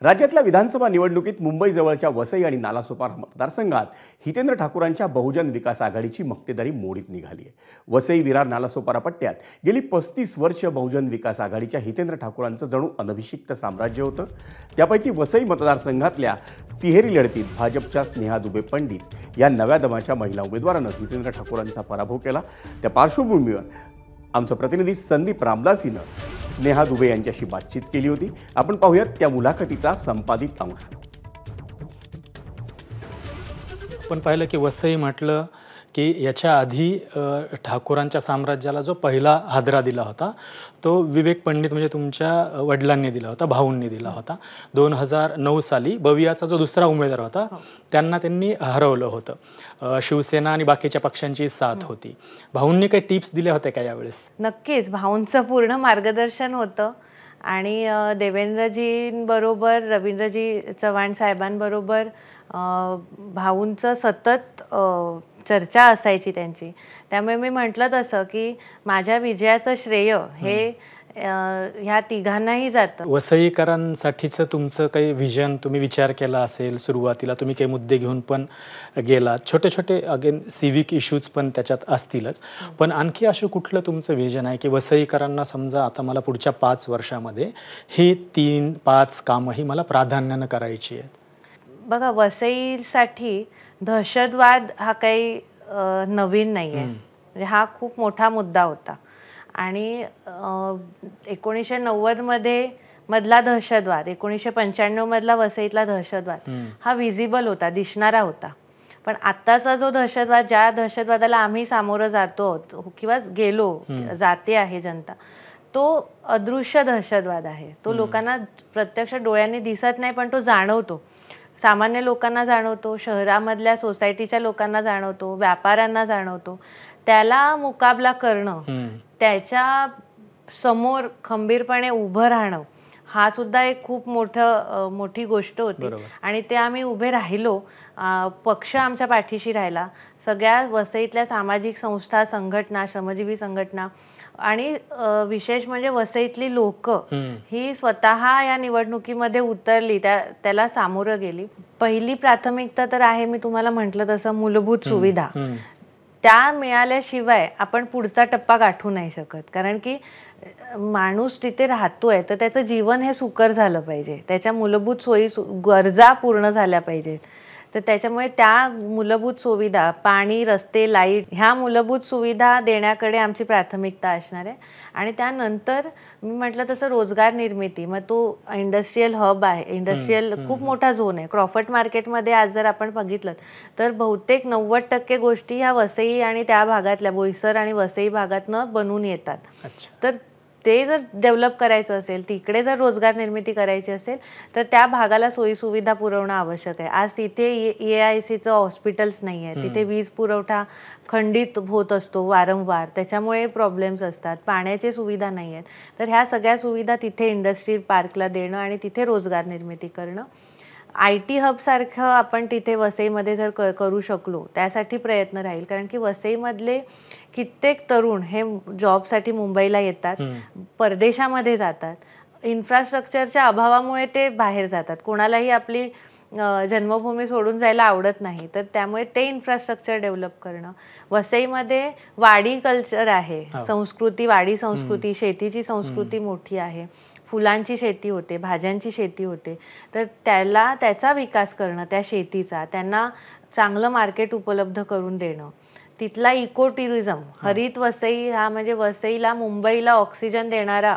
राज्यातल्या विधानसभा निवडणुकीत मुंबई जवळच्या वसई आणि नालासोपारा मतदारसंघात हितेंद्र ठाकूरांच्या बहुजन विकास आघाडीची मक्तेदारी मोडीत निघाली आहे। वसई विरार नालासोपारा पट्ट्यात गेली 35 वर्ष बहुजन विकास आघाडीच्या हितेंद्र ठाकूरांचं जणू अनभिषिक्त साम्राज्य होतं। त्यापैकी वसई मतदारसंघातल्या तिहेरी लढतीत भाजपच्या स्नेहा दुबे पंडित या नव्या दमाच्या महिला उमेदवारानं हितेंद्र ठाकूरांचा पराभव केला। त्या पार्श्वभूमीवर आमचा प्रतिनिधी संदीप रामदास हिनं स्नेहा दुबे यांच्याशी बातचीत केली होती। आपण पाहूयात त्या मुलाखतीचा संपादित अंश। आपण पाहिलं की वसई म्हटलं की याच्या आधी ठाकूरांच्या साम्राज्याला जो पहिला हादरा दिला होता तो विवेक पंडित म्हणजे तुमच्या वडिलांनी दिला होता, भाऊंनी दिला होता। 2009 साली बवियाचा जो दुसरा उमेदवार होता त्यांना त्यांनी हरवलं होतं। शिवसेना आणि बाकीच्या पक्षांची साथ होती। भाऊंनी काही टिप्स दिल्या होत्या का यावेळेस? नक्कीच भाऊंचं पूर्ण मार्गदर्शन होतं आणि देवेंद्रजींबरोबर रवींद्रजी चव्हाण साहेबांबरोबर भाऊंचं सतत चर्चा असायची त्यांची। त्यामुळे मी म्हटलं तसं की माझ्या विजयाचं श्रेय हे ह्या तिघांनाही जातं। वसईकरांसाठीचं तुमचं काही विजन तुम्ही विचार केला असेल, सुरुवातीला तुम्ही काही मुद्दे घेऊन पण गेलात, छोटे छोटे अगेन सिविक इश्यूज पण त्याच्यात असतीलच, पण आणखी असं कुठलं तुमचं विजन आहे की वसईकरांना समजा आता मला पुढच्या 5 वर्षामध्ये हे 3-5 कामंही मला प्राधान्यानं करायची आहेत? बघा, वसईसाठी दहशतवाद हा काही नवीन नाही आहे, म्हणजे हा खूप मोठा मुद्दा होता आणि 1990 मध्ये मधला दहशतवाद, 1995 मधला वसईतला दहशतवाद हा विजिबल होता, दिसणारा होता। पण आत्ताचा जो दहशतवाद, ज्या दहशतवादाला आम्ही सामोरं जातो किंवा जाते आहे जनता, तो अदृश्य दहशतवाद आहे। तो लोकांना प्रत्यक्ष डोळ्यांनी दिसत नाही पण तो जाणवतो, सामान्य लोकांना जाणवतो, शहरामधल्या सोसायटीच्या लोकांना जाणवतो, व्यापाऱ्यांना जाणवतो। त्याला मुकाबला करणं, त्याच्या समोर खंबीरपणे उभं राहणं हा सुद्धा एक खूप मोठी गोष्ट होती आणि ते आम्ही उभे राहिलो। पक्ष आमच्या पाठीशी राहिला, सगळ्या वसईतल्या सामाजिक संस्था, संघटना, श्रमजीवी संघटना आणि विशेष म्हणजे वसईतली लोक ही स्वतः या निवडणुकीमध्ये उतरली, त्याला सामोरं गेली। पहिली प्राथमिकता तर आहे, मी तुम्हाला म्हटलं तसं, मूलभूत सुविधा। त्या मिळाल्याशिवाय आपण पुढचा टप्पा गाठू नाही शकत, कारण की माणूस तिथे राहतोय तर त्याचं जीवन हे सुकर झालं पाहिजे, त्याच्या मूलभूत सोयी गरजा पूर्ण झाल्या पाहिजेत। तर त्याच्यामुळे त्या मूलभूत सुविधा, पाणी, रस्ते, लाईट, ह्या मूलभूत सुविधा देण्याकडे आमची प्राथमिकता असणार आहे। आणि त्यानंतर मी म्हटलं तसं रोजगार निर्मिती, मग तो इंडस्ट्रियल हब आहे, इंडस्ट्रियल खूप मोठा झोन आहे। क्रॉफर्ड मार्केटमध्ये आज जर आपण बघितलं तर बहुतेक 90% गोष्टी ह्या वसई आणि त्या भागातल्या, बोईसर आणि वसई भागातनं बनून येतात। तर ते जर डेव्हलप करायचं असेल, तिकडे जर रोजगार निर्मिती करायची असेल तर त्या भागाला सोयी सुविधा पुरवणं आवश्यक आहे। आज तिथे EICचं हॉस्पिटल्स नाही आहे, तिथे वीज पुरवठा खंडित होत असतो वारंवार, त्याच्यामुळे प्रॉब्लेम्स असतात, पाण्याची सुविधा नाही आहेत। तर ह्या सगळ्या सुविधा तिथे इंडस्ट्री पार्कला देणं आणि तिथे रोजगार निर्मिती करणं, IT हब सारखं आपण तिथे वसईमध्ये जर करू शकलो, त्यासाठी प्रयत्न राहील। कारण की वसईमधले कित्येक तरुण हे जॉबसाठी मुंबईला येतात, परदेशामध्ये जातात, इन्फ्रास्ट्रक्चरच्या अभावामुळे ते बाहेर जातात। कोणालाही आपली जन्मभूमी सोडून जायला आवडत नाही, तर त्यामुळे ते इन्फ्रास्ट्रक्चर डेव्हलप करणं। वसईमध्ये वाडी कल्चर आहे, संस्कृती, वाडी संस्कृती, शेतीची संस्कृती मोठी आहे, फुलांची शेती होते, भाज्यांची शेती होते, तर त्याचा विकास करणं, त्या शेतीचा त्यांना चांगलं मार्केट उपलब्ध करून देणं। तिथला इको टुरिझम, हरित वसई हा म्हणजे वसईला, मुंबईला ऑक्सिजन देणारा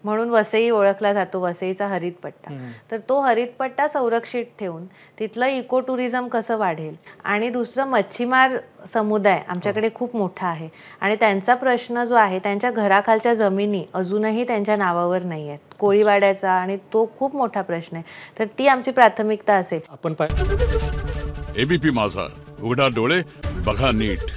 म्हणून वसई ओळखला जातो, वसईचा हरित पट्टा। तर तो हरित पट्टा संरक्षित ठेवून तिथलं इको टुरिझम कसं वाढेल। आणि दुसरं, मच्छीमार समुदाय आमच्याकडे खूप मोठा आहे आणि त्यांचा प्रश्न जो आहे, त्यांच्या घराखालच्या जमिनी अजूनही त्यांच्या नावावर नाही आहेत, कोळीवाड्याचा, आणि तो खूप मोठा प्रश्न आहे। तर ती आमची प्राथमिकता असेल। आपण ABP माझा, उघडा डोळे बघा नीट।